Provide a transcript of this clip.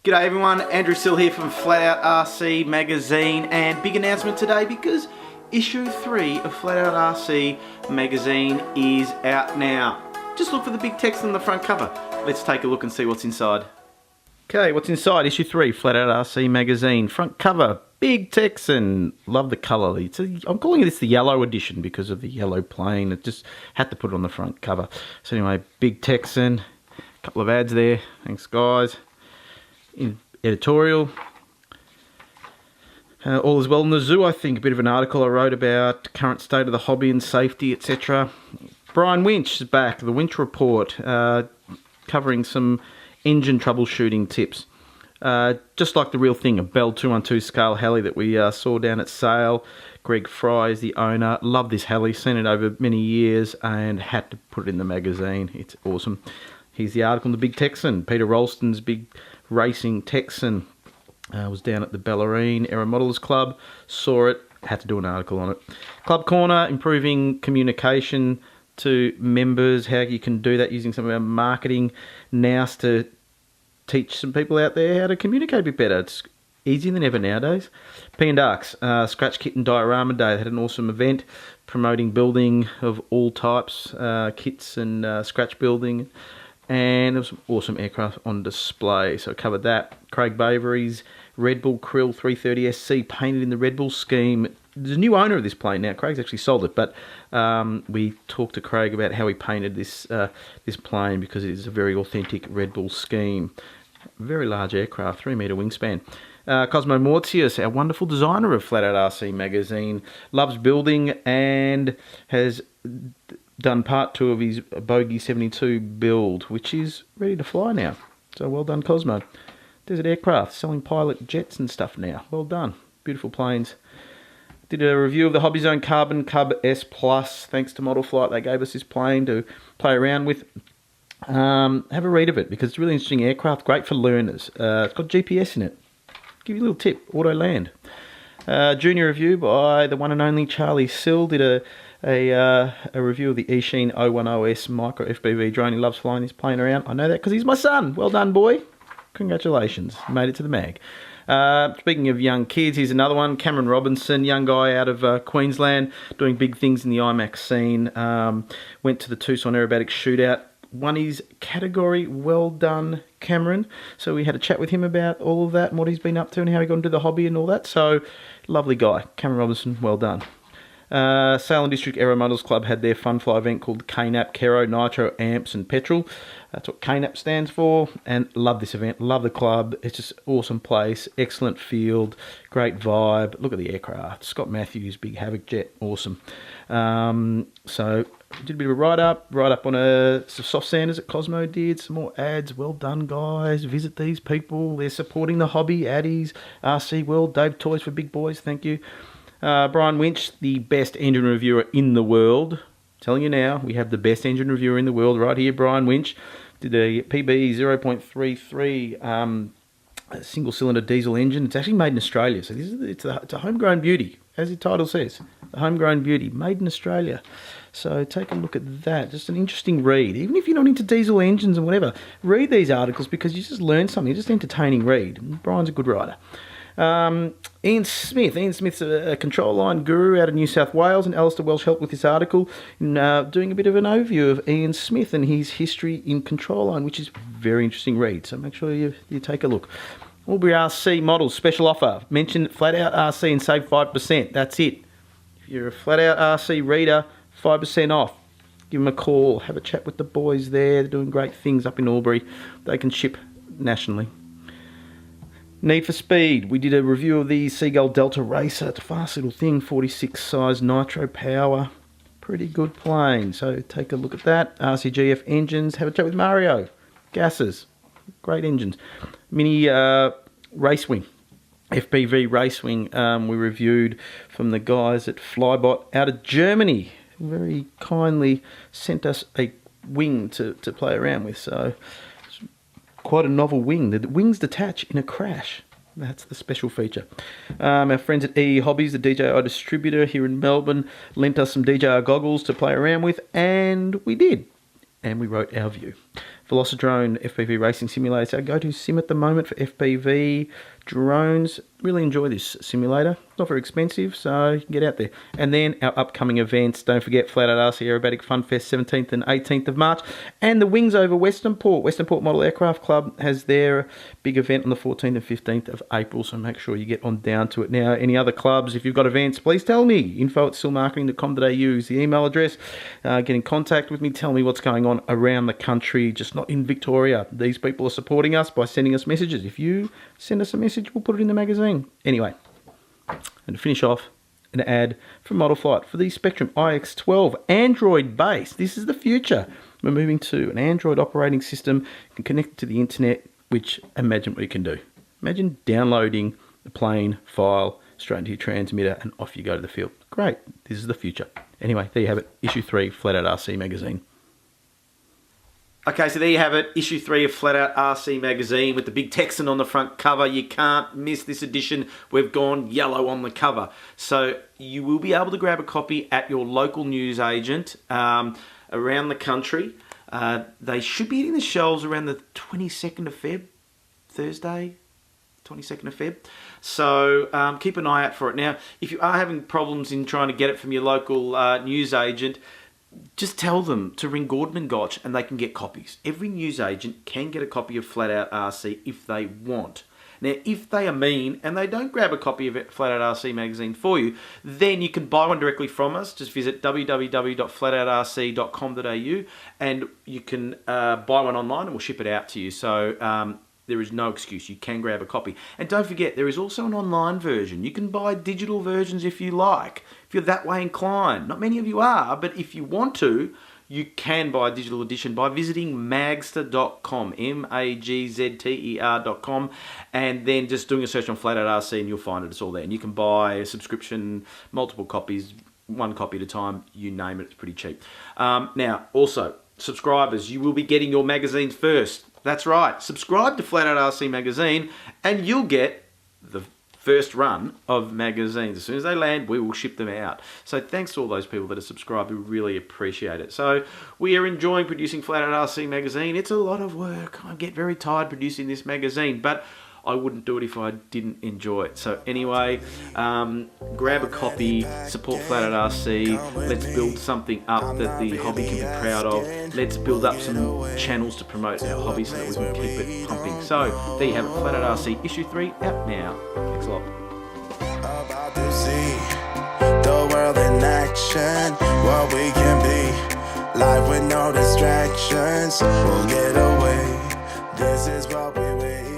G'day everyone, Andrew Sill here from Flat Out RC magazine, and big announcement today because issue 3 of Flat Out RC magazine is out now. Just look for the big text on the front cover. Let's take a look and see what's inside. Okay, what's inside issue 3, Flat Out RC magazine, front cover, big Texan. Love the colour. I'm calling this the yellow edition because of the yellow plane. It just had to put it on the front cover. So anyway, big Texan, a couple of ads there. Thanks guys. In editorial. All is well in the zoo, I think. A bit of an article I wrote about current state of the hobby and safety, etc. Brian Winch is back, the Winch Report, covering some engine troubleshooting tips. Just like the real thing, a Bell 212 scale heli that we saw down at Sale. Greg Fry is the owner. Love this heli, seen it over many years and had to put it in the magazine. It's awesome. Here's the article on the big Texan. Peter Ralston's big racing Texan. Was down at the Bellarine Aero Modelers Club. Saw it, had to do an article on it. Club Corner, improving communication to members. How you can do that using some of our marketing nous to teach some people out there how to communicate a bit better. It's easier than ever nowadays. P and Darks, Scratch Kit and Diorama Day. They had an awesome event promoting building of all types, kits and scratch building. And there was some awesome aircraft on display, so I covered that. Craig Bavery's Red Bull Krill 330SC, painted in the Red Bull scheme. There's a new owner of this plane now. Craig's actually sold it, but we talked to Craig about how he painted this this plane because it is a very authentic Red Bull scheme. Very large aircraft, 3-metre wingspan. Cosmo Mortius, our wonderful designer of Flat Out RC magazine, loves building and has done part 2 of his Bogey 72 build, which is ready to fly now. So well done, Cosmo. Desert Aircraft, selling pilot jets and stuff now. Well done. Beautiful planes. Did a review of the Hobby Zone Carbon Cub S Plus. Thanks to Model Flight, they gave us this plane to play around with. Have a read of it because it's a really interesting aircraft. Great for learners. It's got GPS in it. Give you a little tip. Auto land. Junior review by the one and only Charlie Sill. Did a review of the Eachine 010S micro FPV drone. He loves flying this plane around. I know that because he's my son. Well done, boy. Congratulations. Made it to the mag. Speaking of young kids, here's another one. Cameron Robinson, young guy out of Queensland, doing big things in the IMAX scene. Went to the Tucson Aerobatics Shootout. Won his category. Well done, Cameron. So we had a chat with him about all of that and what he's been up to and how he got into the hobby and all that. So, lovely guy. Cameron Robinson, well done. Salem District Aero Models Club had their fun fly event called KNAP, Kero, Nitro, Amps and Petrol. That's what KNAP stands for, and love this event, love the club. It's just awesome place, excellent field, great vibe. Look at the aircraft. Scott Matthews, big Havoc jet, awesome. So did a bit of a write-up on some soft sanders that Cosmo did, some more ads. Well done, guys. Visit these people. They're supporting the hobby. Addies, RC World, Dave Toys for Big Boys, thank you. Brian Winch, the best engine reviewer in the world. I'm telling you now, we have the best engine reviewer in the world right here, Brian Winch. Did a PB 0.33 single-cylinder diesel engine. It's actually made in Australia, so it's a homegrown beauty, as the title says. A homegrown beauty, made in Australia. So take a look at that. Just an interesting read. Even if you're not into diesel engines and whatever, read these articles because you just learn something. It's just an entertaining read. Brian's a good writer. Ian Smith's a control line guru out of New South Wales, and Alistair Welsh helped with this article in doing a bit of an overview of Ian Smith and his history in control line, which is a very interesting read, so make sure you take a look. Albury RC Models special offer. Mention Flat Out RC and save 5%. That's it. If you're a Flat Out RC reader, 5% off. Give them a call, have a chat with the boys there. They're doing great things up in Albury. They can ship nationally. Need for Speed. We did a review of the Seagull Delta Racer. It's a fast little thing, 46 size nitro power. Pretty good plane. So take a look at that. RCGF engines. Have a chat with Mario. Gases. Great engines. Mini Racewing. FPV Racewing. We reviewed from the guys at Flybot out of Germany. Very kindly sent us a wing to play around with. So quite a novel wing. The wings detach in a crash. That's the special feature. Our friends at EE Hobbies, the DJI distributor here in Melbourne, lent us some DJI goggles to play around with, and we did. And we wrote our view. Velocidrone FPV racing simulator. It's our go-to sim at the moment for FPV drones. Really enjoy this simulator. It's not very expensive, so you can get out there. And then our upcoming events. Don't forget Flat Out RC Aerobatic Fun Fest 17th and 18th of March. And the Wings over Western Port. Western Port Model Aircraft Club has their big event on the 14th and 15th of April, so make sure you get on down to it. Now, any other clubs, if you've got events, please tell me. info@stillmarketing.com.au is the email address. Get in contact with me. Tell me what's going on around the country, just not in Victoria. These people are supporting us by sending us messages. If you send us a message, we'll put it in the magazine. Anyway, and to finish off, an ad for Model Flight for the Spectrum iX12 Android base. This is the future. We're moving to an Android operating system. You can connect it to the internet, which imagine what you can do. Imagine downloading a plain file straight into your transmitter and off you go to the field. Great. This is the future. Anyway, there you have it. Issue 3, Flat Out RC Magazine. Okay, so there you have it. Issue 3 of Flat Out RC Magazine with the big Texan on the front cover. You can't miss this edition. We've gone yellow on the cover. So you will be able to grab a copy at your local newsagent around the country. They should be hitting the shelves around the 22nd of Feb, Thursday, 22nd of Feb. So keep an eye out for it. Now, if you are having problems in trying to get it from your local newsagent, just tell them to ring Gordon and Gotch and they can get copies. Every newsagent can get a copy of Flat Out RC if they want. Now, if they are mean and they don't grab a copy of Flat Out RC Magazine for you, then you can buy one directly from us. Just visit www.flatoutrc.com.au and you can buy one online and we'll ship it out to you. So there is no excuse. You can grab a copy. And don't forget, there is also an online version. You can buy digital versions if you like, if you're that way inclined. Not many of you are, but if you want to, you can buy a digital edition by visiting magster.com, magzter.com, and then just doing a search on Flat Out RC and you'll find it. It's all there. And you can buy a subscription, multiple copies, one copy at a time, you name it. It's pretty cheap. Now, also, subscribers, you will be getting your magazines first. That's right. Subscribe to Flat Out RC Magazine and you'll get the first run of magazines. As soon as they land, we will ship them out. So thanks to all those people that are subscribed. We really appreciate it. So we are enjoying producing Flat Out RC Magazine. It's a lot of work. I get very tired producing this magazine, but I wouldn't do it if I didn't enjoy it. So anyway, grab a copy, support Flat Out RC. Let's build something up that the hobby can be proud of. Let's build up some channels to promote our hobby so that we can keep it pumping. So there you have it, Flat Out RC Issue 3 out now. Thanks a lot. About to see the world in action, what we can be. Life with no distractions, we'll get away. This is what we wait.